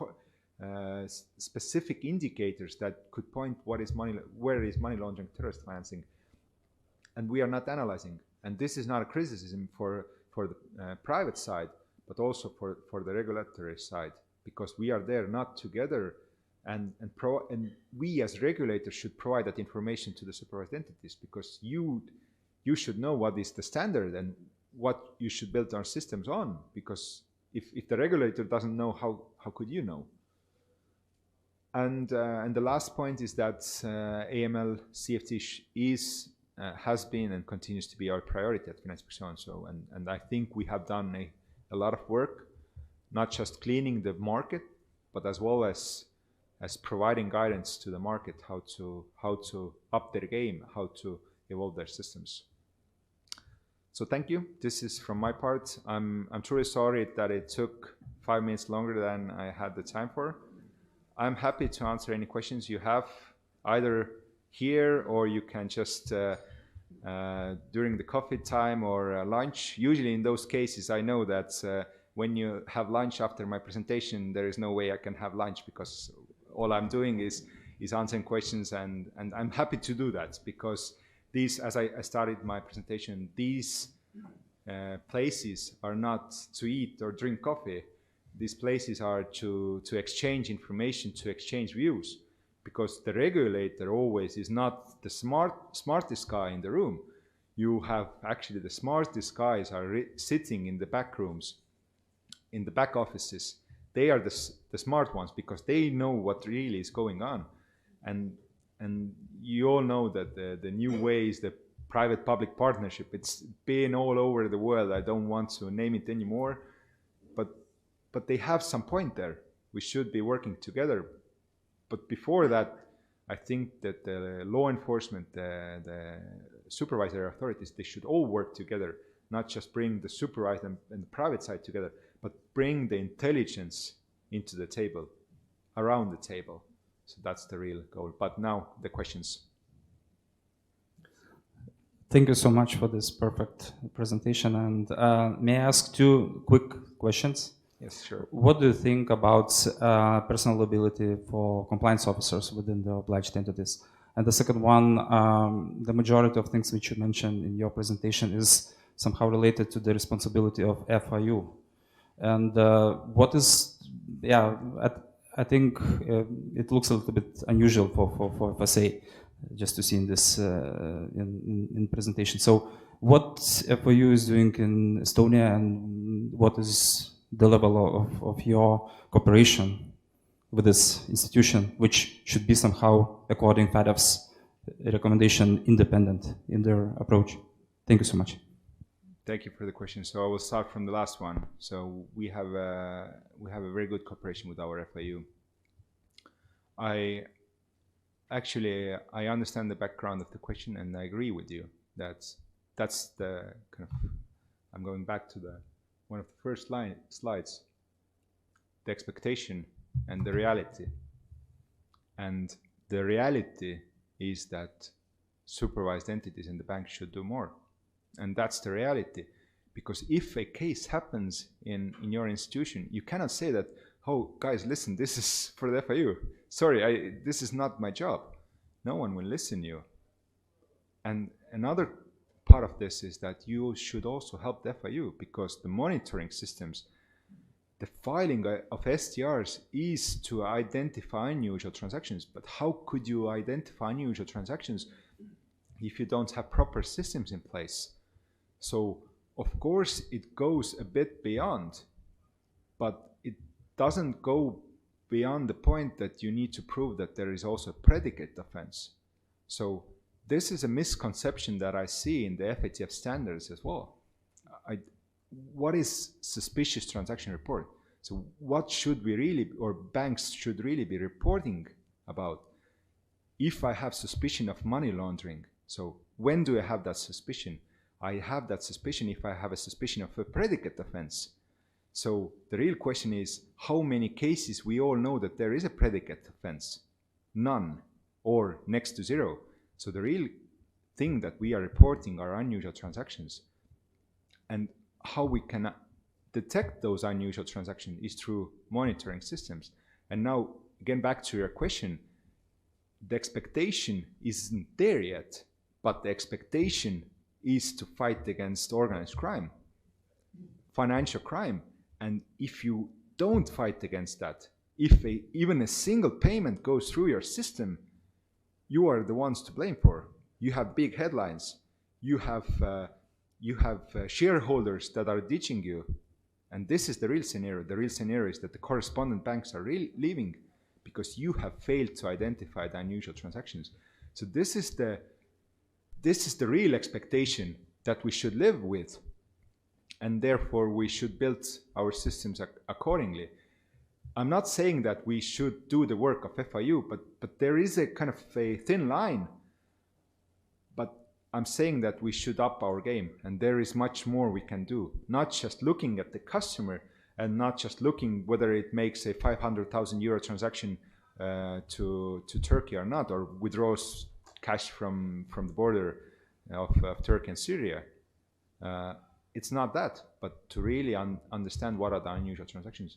Speaker 1: specific indicators that could point where is money laundering, terrorist financing, and we are not analyzing. And this is not a criticism for the private side, but also for the regulatory side, because we are there not together. And we as regulators should provide that information to the supervised entities, because you should know what is the standard and what you should build our systems on, because if the regulator doesn't know, how could you know? And the last point is that AML CFT has been and continues to be our priority at Finansinspektsioon. So and I think we have done a lot of work, not just cleaning the market, but as well as providing guidance to the market how to up their game, how to evolve their systems. So thank you. This is from my part. I'm truly sorry that it took 5 minutes longer than I had the time for. I'm happy to answer any questions you have, either here or you can just during the coffee time or lunch. Usually in those cases, I know that when you have lunch after my presentation, there is no way I can have lunch, because all I'm doing is answering questions, and I'm happy to do that, because these, as I started my presentation, these places are not to eat or drink coffee. These places are to exchange information, to exchange views, because the regulator always is not the smartest guy in the room. You have actually the smartest guys are sitting in the back rooms, in the back offices. They are the smart ones, because they know what really is going on. And you all know that the new way is the private-public partnership. It's been all over the world. I don't want to name it anymore, but they have some point there. We should be working together. But before that, I think that the law enforcement, the supervisory authorities, they should all work together, not just bring the supervisor and the private side together, but bring the intelligence into the table, around the table. So that's the real goal. But now the questions.
Speaker 2: Thank you so much for this perfect presentation. And may I ask two quick questions?
Speaker 1: Yes, sure.
Speaker 2: What do you think about personal liability for compliance officers within the obliged entities? And the second one, the majority of things which you mentioned in your presentation is somehow related to the responsibility of FIU. And what is, I think it looks a little bit unusual for FSA, just to see in this in presentation. So what FIU is doing in Estonia, and what is the level of your cooperation with this institution, which should be somehow, according to FATF's recommendation, independent in their approach? Thank you so much.
Speaker 1: Thank you for the question. So I will start from the last one. So we have a very good cooperation with our FIU. I understand the background of the question, and I agree with you. That's the kind of, I'm going back to one of the first slides, the expectation and the reality. And the reality is that supervised entities in the bank should do more. And that's the reality. Because if a case happens in your institution, you cannot say that, oh, guys, listen, this is for the FIU. Sorry, this is not my job. No one will listen to you. And another part of this is that you should also help the FIU, because the monitoring systems, the filing of STRs is to identify unusual transactions. But how could you identify unusual transactions if you don't have proper systems in place? So, of course, it goes a bit beyond, but it doesn't go beyond the point that you need to prove that there is also a predicate offense. So this is a misconception that I see in the FATF standards as well. What is suspicious transaction report? So what should we really, or banks should really be reporting about? If I have suspicion of money laundering, so when do I have that suspicion? I have that suspicion if I have a suspicion of a predicate offense. So the real question is, how many cases we all know that there is a predicate offense? None, or next to zero. So the real thing that we are reporting are unusual transactions. And how we can detect those unusual transactions is through monitoring systems. And now, again, back to your question, the expectation isn't there yet, but the expectation is to fight against organized crime, financial crime. And if you don't fight against that, if even a single payment goes through your system, you are the ones to blame for. You have big headlines. You have shareholders that are ditching you. And this is the real scenario. The real scenario is that the correspondent banks are leaving because you have failed to identify the unusual transactions. So this is the real expectation that we should live with. And therefore, we should build our systems accordingly. I'm not saying that we should do the work of FIU, but there is a kind of a thin line. But I'm saying that we should up our game, and there is much more we can do. Not just looking at the customer, and not just looking whether it makes a 500,000 euro transaction to Turkey or not, or withdraws cash from the border of Turkey and Syria. It's not that, but to really understand what are the unusual transactions.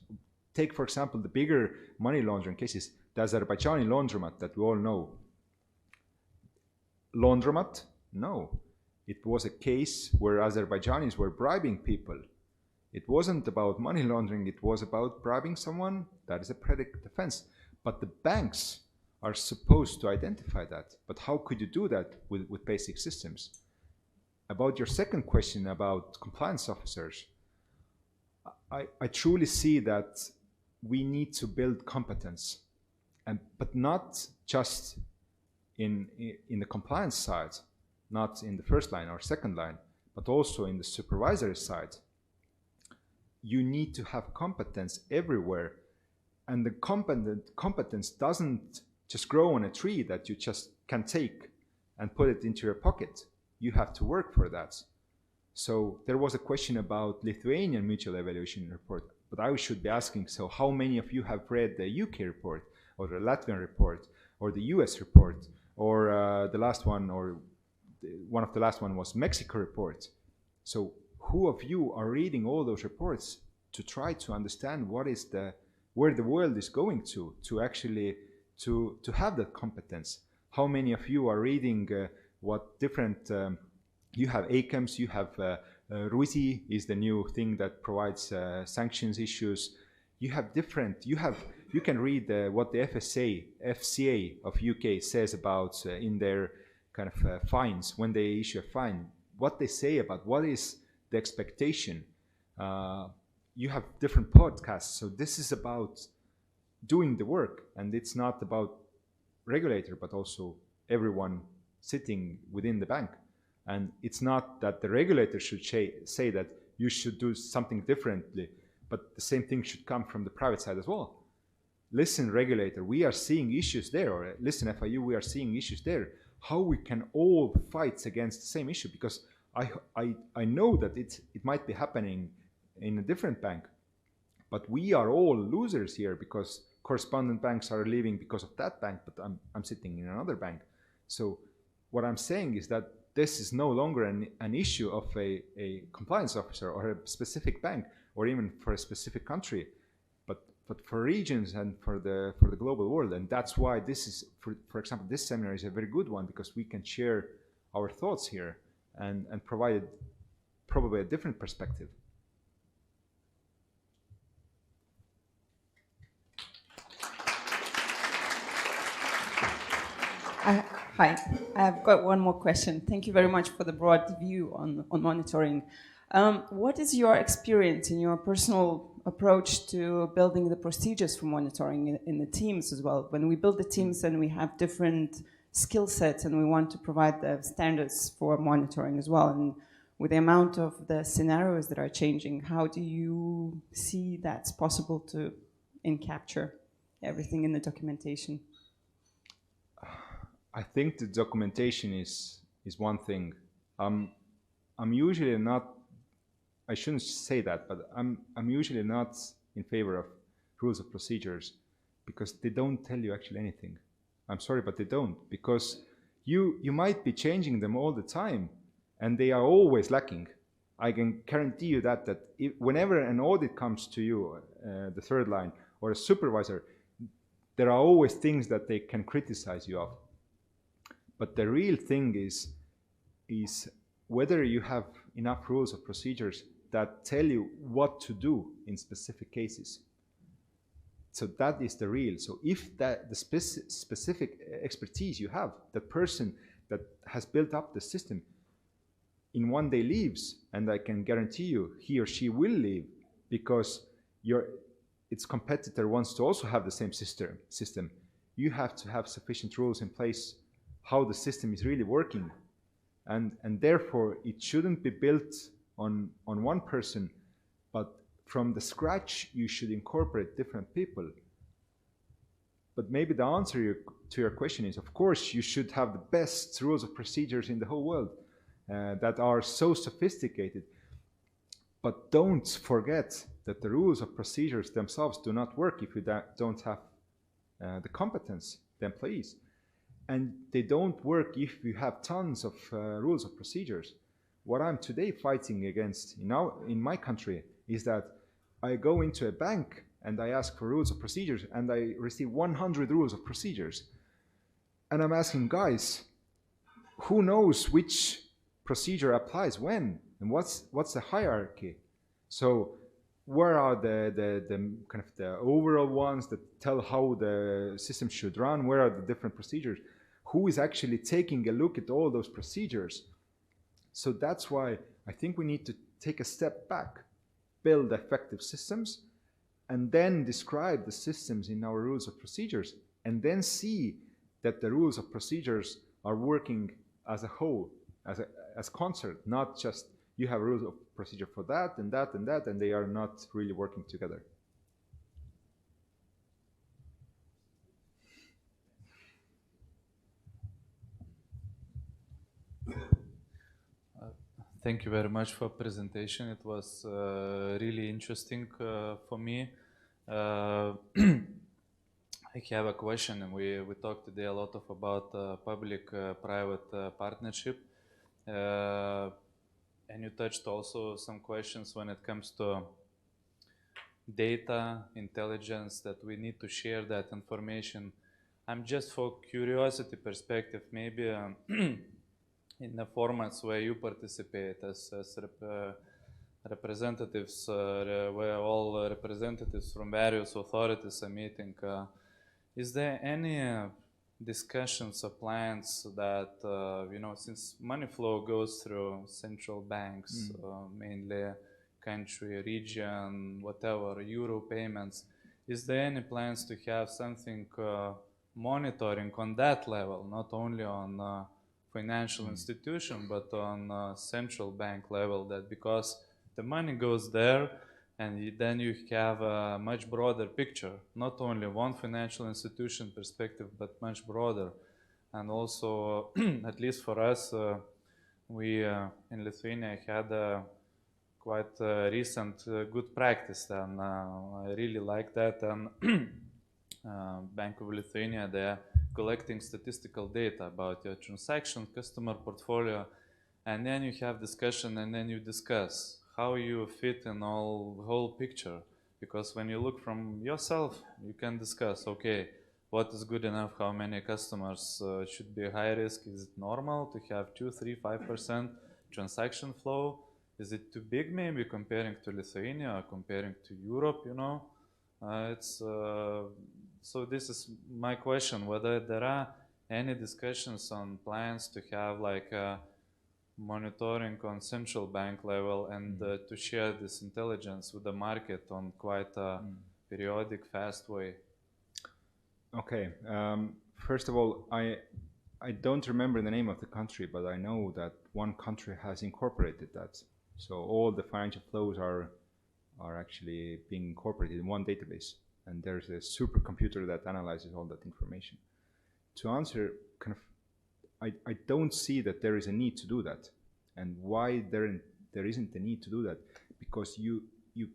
Speaker 1: Take, for example, the bigger money laundering cases, the Azerbaijani laundromat that we all know. Laundromat? No. It was a case where Azerbaijanis were bribing people. It wasn't about money laundering, it was about bribing someone. That is a predicate offense. But the banks are supposed to identify that. But how could you do that with basic systems? About your second question about compliance officers, I truly see that we need to build competence, but not just in the compliance side, not in the first line or second line, but also in the supervisory side. You need to have competence everywhere, and the competence doesn't just grow on a tree that you just can take and put it into your pocket. You have to work for that. So there was a question about Lithuanian mutual evaluation report, but I should be asking, so how many of you have read the UK report, or the Latvian report, or the US report, or the last one, or one of the last one was Mexico report? So who of you are reading all those reports to try to understand what is where the world is going to actually to have that competence? How many of you are reading what different you have ACAMS, you have RUSI is the new thing that provides sanctions issues. You have different, you can read what the FSA of UK says about in their kind of fines, when they issue a fine, what they say about what is the expectation. You have different podcasts, so this is about doing the work, and it's not about regulator, but also everyone sitting within the bank. And it's not that the regulator should say that you should do something differently, but the same thing should come from the private side as well. Listen, regulator, we are seeing issues there, or listen, FIU, we are seeing issues there. How we can all fight against the same issue? Because I know that it might be happening in a different bank, but we are all losers here because correspondent banks are leaving because of that bank, but I'm sitting in another bank. So what I'm saying is that this is no longer an issue of a compliance officer or a specific bank or even for a specific country, but for regions and for the global world. And that's why this is, for example, this seminar is a very good one, because we can share our thoughts here and provide probably a different perspective.
Speaker 3: Hi, I've got one more question. Thank you very much for the broad view on monitoring. What is your experience in your personal approach to building the procedures for monitoring in the teams as well? When we build the teams and we have different skill sets and we want to provide the standards for monitoring as well, and with the amount of the scenarios that are changing, how do you see that's possible to capture everything in the documentation?
Speaker 1: I think the documentation is one thing. I'm usually not, I shouldn't say that, but I'm usually not in favor of rules of procedures, because they don't tell you actually anything. I'm sorry, but they don't, because you might be changing them all the time and they are always lacking. I can guarantee you that whenever an audit comes to you, the third line, or a supervisor, there are always things that they can criticize you of. But the real thing is whether you have enough rules of procedures that tell you what to do in specific cases. So that is the real. So if the specific expertise you have, that person that has built up the system, in one day leaves, and I can guarantee you he or she will leave because its competitor wants to also have the same system. You have to have sufficient rules in place how the system is really working, and therefore it shouldn't be built on one person, but from the scratch you should incorporate different people. But maybe the answer to your question is, of course, you should have the best rules of procedures in the whole world that are so sophisticated, but don't forget that the rules of procedures themselves do not work if you don't have the competence, the employees. And they don't work if you have tons of rules of procedures. What I'm today fighting against in my country is that I go into a bank and I ask for rules of procedures and I receive 100 rules of procedures. And I'm asking, guys, who knows which procedure applies when? And what's the hierarchy? So where are the kind of the overall ones that tell how the system should run? Where are the different procedures? Who is actually taking a look at all those procedures? So that's why I think we need to take a step back, build effective systems, and then describe the systems in our rules of procedures, and then see that the rules of procedures are working as a whole, as concert, not just you have rules of procedure for that and that and that, and they are not really working together.
Speaker 4: Thank you very much for presentation. It was really interesting for me. I have a question, and we talked today a lot about public-private partnership, and you touched also some questions when it comes to data, intelligence, that we need to share that information. I'm just for curiosity perspective, maybe in the formats where you participate as representatives, where all representatives from various authorities are meeting, is there any discussions or plans that, since money flow goes through central banks, mainly country, region, whatever, euro payments, is there any plans to have something monitoring on that level, not only on financial institution, but on central bank level, that because the money goes there, and then you have a much broader picture, not only one financial institution perspective, but much broader. And also, at least for us, we in Lithuania had a quite recent good practice, and I really like that. And Bank of Lithuania, they are collecting statistical data about your transaction, customer portfolio, and then you have discussion, and then you discuss how you fit in the whole picture. Because when you look from yourself, you can discuss, okay, what is good enough, how many customers should be high risk, is it normal to have 2, 3, 5% transaction flow? Is it too big maybe comparing to Lithuania or comparing to Europe, so this is my question, whether there are any discussions on plans to have like monitoring on central bank level and to share this intelligence with the market on quite a periodic, fast way.
Speaker 1: Okay. First of all, I don't remember the name of the country, but I know that one country has incorporated that. So all the financial flows are actually being incorporated in one database, and there's a supercomputer that analyzes all that information. To answer, I don't see that there is a need to do that. And why there isn't a need to do that? Because you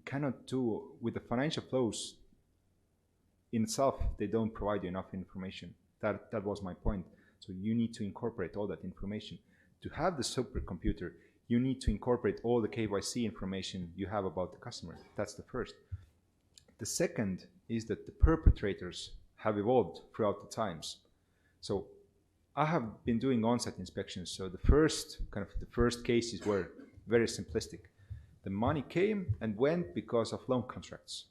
Speaker 1: cannot do, with the financial flows in itself, they don't provide you enough information. That was my point. So you need to incorporate all that information. To have the supercomputer, you need to incorporate all the KYC information you have about the customer. That's the first. The second is that the perpetrators have evolved throughout the times. So I have been doing on-site inspections. So the first cases were very simplistic. The money came and went because of loan contracts.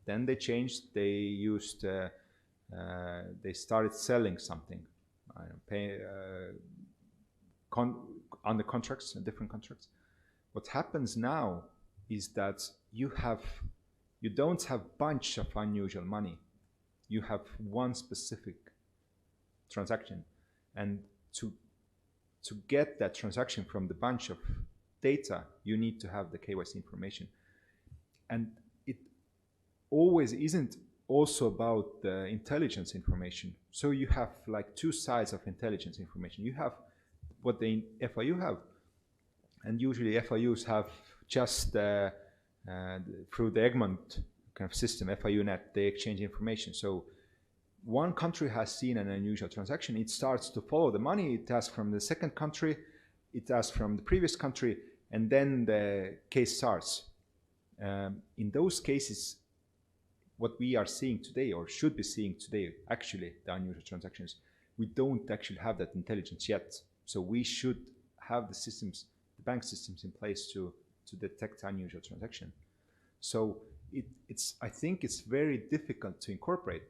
Speaker 1: Then they changed. They used. They started selling something. On the contracts, different contracts. What happens now is that you don't have a bunch of unusual money. You have one specific transaction. And to get that transaction from the bunch of data, you need to have the KYC information. And it always isn't also about the intelligence information. So you have like two sides of intelligence information. You have what the FIU have, and usually FIUs have just through the Egmont system, FIU.net, they exchange information. So one country has seen an unusual transaction, it starts to follow the money, it asks from the second country, it asks from the previous country, and then the case starts. In those cases, what we are seeing today, or should be seeing today, actually, the unusual transactions, we don't actually have that intelligence yet. So we should have the systems, the bank systems in place to detect unusual transaction. So I think it's very difficult to incorporate,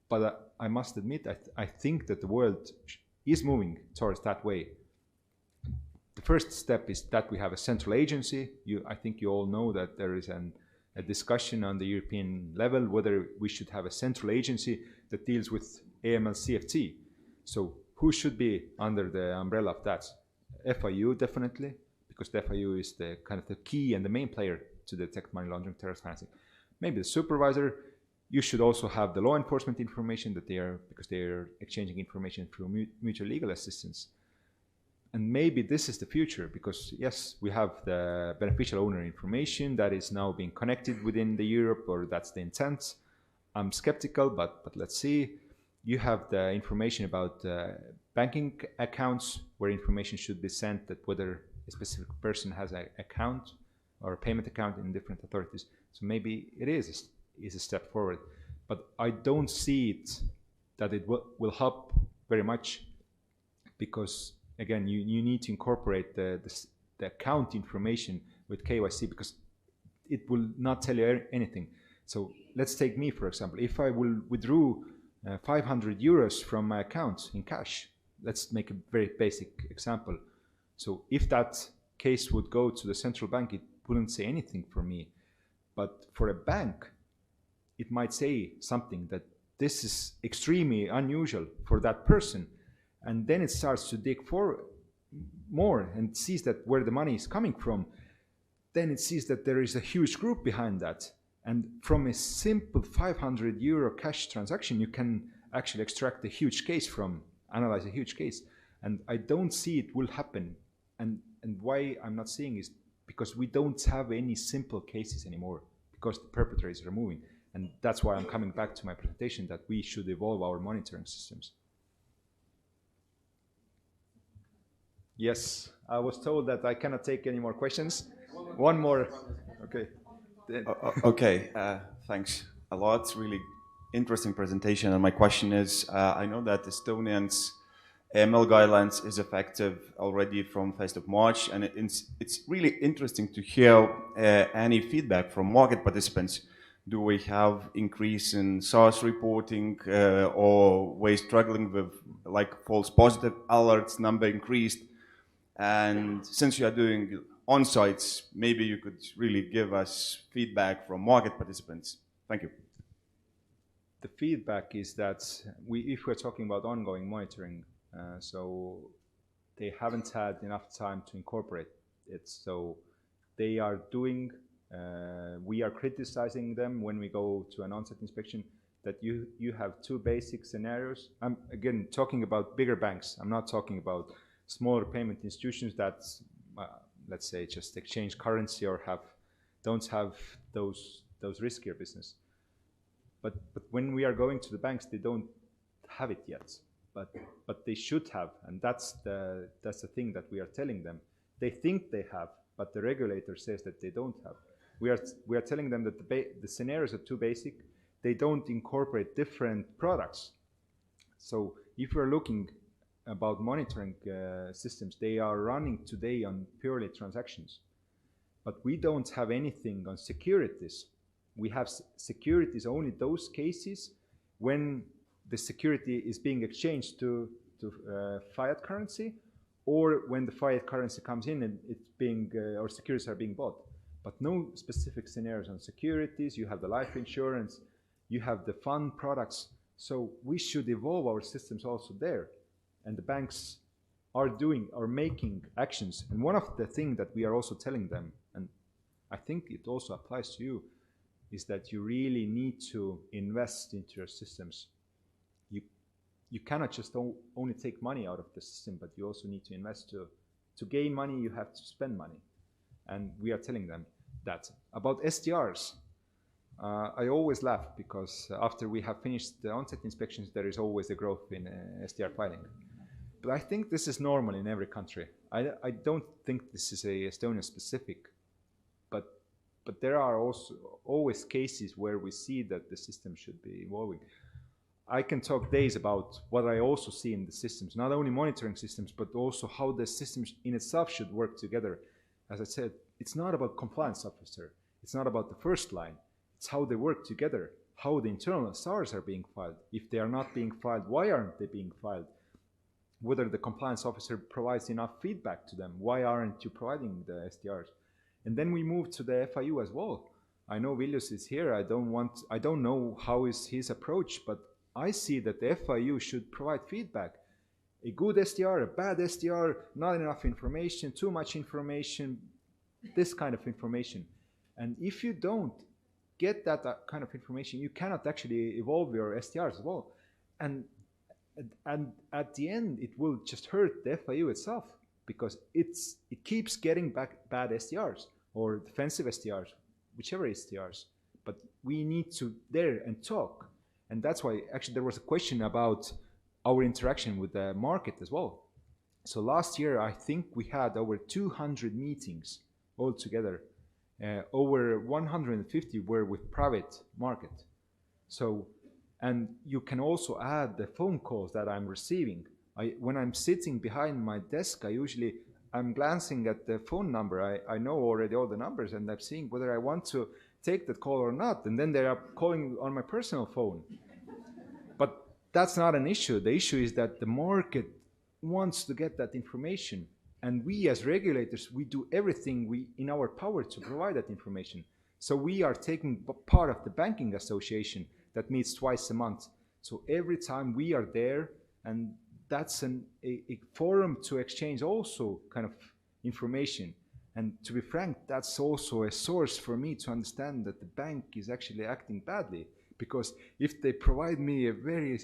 Speaker 1: but I must admit, I think that the world is moving towards that way. The first step is that we have a central agency. I think you all know that there is a discussion on the European level whether we should have a central agency that deals with AML CFT. So who should be under the umbrella of that? FIU, definitely, because the FIU is the key and the main player to detect money laundering, terrorist financing. Maybe the supervisor. You should also have the law enforcement information because they are exchanging information through mutual legal assistance. maybe this is the future, because yes, we have the beneficial owner information that is now being connected within the Europe, or that's the intent. I'm skeptical, but let's see. You have the information about banking accounts, where information should be sent that whether a specific person has an account or a payment account in different authorities. So maybe it is a step forward, but I don't see it that it will help very much, because again, you need to incorporate the account information with KYC, because it will not tell you anything. So let's take me, for example. If I will withdraw 500 euros from my account in cash, let's make a very basic example. So if that case would go to the central bank, it wouldn't say anything for me. But for a bank, it might say something that this is extremely unusual for that person. And then it starts to dig for more and sees that where the money is coming from. Then it sees that there is a huge group behind that. And from a simple 500 euro cash transaction, you can actually extract a huge case analyze a huge case. And I don't see it will happen. And why I'm not seeing is because we don't have any simple cases anymore, because the perpetrators are moving. And that's why I'm coming back to my presentation, that we should evolve our monitoring systems. Yes, I was told that I cannot take any more questions. One more. Okay.
Speaker 5: Okay, thanks a lot. Really interesting presentation. And my question is, I know that Estonians AML guidelines is effective already from 1st of March, and it's really interesting to hear any feedback from market participants. Do we have increase in SARS reporting, or we're struggling with like false positive alerts number increased? And since you are doing on-sites, maybe you could really give us feedback from market participants. Thank you.
Speaker 1: The feedback is that if we're talking about ongoing monitoring, so they haven't had enough time to incorporate it. So they are doing, we are criticizing them when we go to an on-site inspection, that you have two basic scenarios. I'm again talking about bigger banks. I'm not talking about smaller payment institutions that, let's say, just exchange currency or don't have those riskier business. But when we are going to the banks, they don't have it yet. But they should have, and that's the thing that we are telling them. They think they have, but the regulator says that they don't have. We are telling them that the scenarios are too basic. They don't incorporate different products. So if we're looking about monitoring systems, they are running today on purely transactions. But we don't have anything on securities. We have securities only those cases when the security is being exchanged to fiat currency, or when the fiat currency comes in and it's being or securities are being bought. But no specific scenarios on securities. You have the life insurance, you have the fund products. So we should evolve our systems also there. And the banks are making actions. And one of the things that we are also telling them, and I think it also applies to you, is that you really need to invest into your systems. You cannot just only take money out of the system, but you also need to invest to gain money. You have to spend money, and we are telling them that. About SDRs, I always laugh, because after we have finished the on-site inspections, there is always a growth in SDR filing. But I think this is normal in every country. I don't think this is a Estonian specific, but there are also always cases where we see that the system should be evolving. I can talk days about what I also see in the systems, not only monitoring systems, but also how the systems in itself should work together. As I said, it's not about compliance officer. It's not about the first line. It's how they work together, how the internal SARs are being filed. If they are not being filed, why aren't they being filed? Whether the compliance officer provides enough feedback to them. Why aren't you providing the SDRs? And then we move to the FIU as well. I know Viljus is here. I don't know how is his approach, but I see that the FIU should provide feedback. A good SDR, a bad SDR, not enough information, too much information, this kind of information. And if you don't get that kind of information, you cannot actually evolve your SDRs as well. And at the end, it will just hurt the FIU itself, because it keeps getting back bad SDRs or defensive SDRs, whichever SDRs. But we need to there and talk. And that's why actually there was a question about our interaction with the market as well. So last year, I think we had over 200 meetings altogether. Over 150 were with private market. So, and you can also add the phone calls that I'm receiving. When I'm sitting behind my desk, I'm glancing at the phone number. I know already all the numbers, and I'm seeing whether I want to take that call or not. And then they are calling on my personal phone. But that's not an issue. The issue is that the market wants to get that information. And we as regulators, we do everything in our power to provide that information. So we are taking part of the banking association that meets twice a month. So every time we are there, and that's a forum to exchange also kind of information. And to be frank, that's also a source for me to understand that the bank is actually acting badly. Because if they provide me a very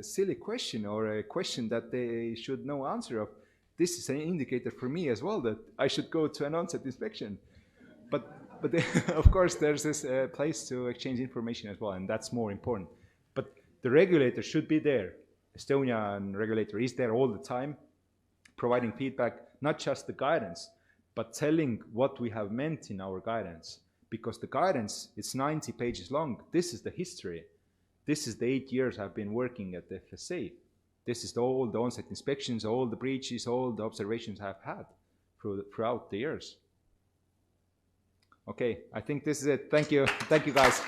Speaker 1: silly question or a question that they should know answer of, this is an indicator for me as well that I should go to an on-site inspection. But of course, there's this place to exchange information as well, and that's more important. But the regulator should be there. Estonian regulator is there all the time, providing feedback, not just the guidance, but telling what we have meant in our guidance. Because the guidance, it's 90 pages long. This is the history. This is the 8 years I've been working at the FSA. This is all the on-site inspections, all the breaches, all the observations I've had throughout the years. Okay, I think this is it. Thank you. Thank you, guys.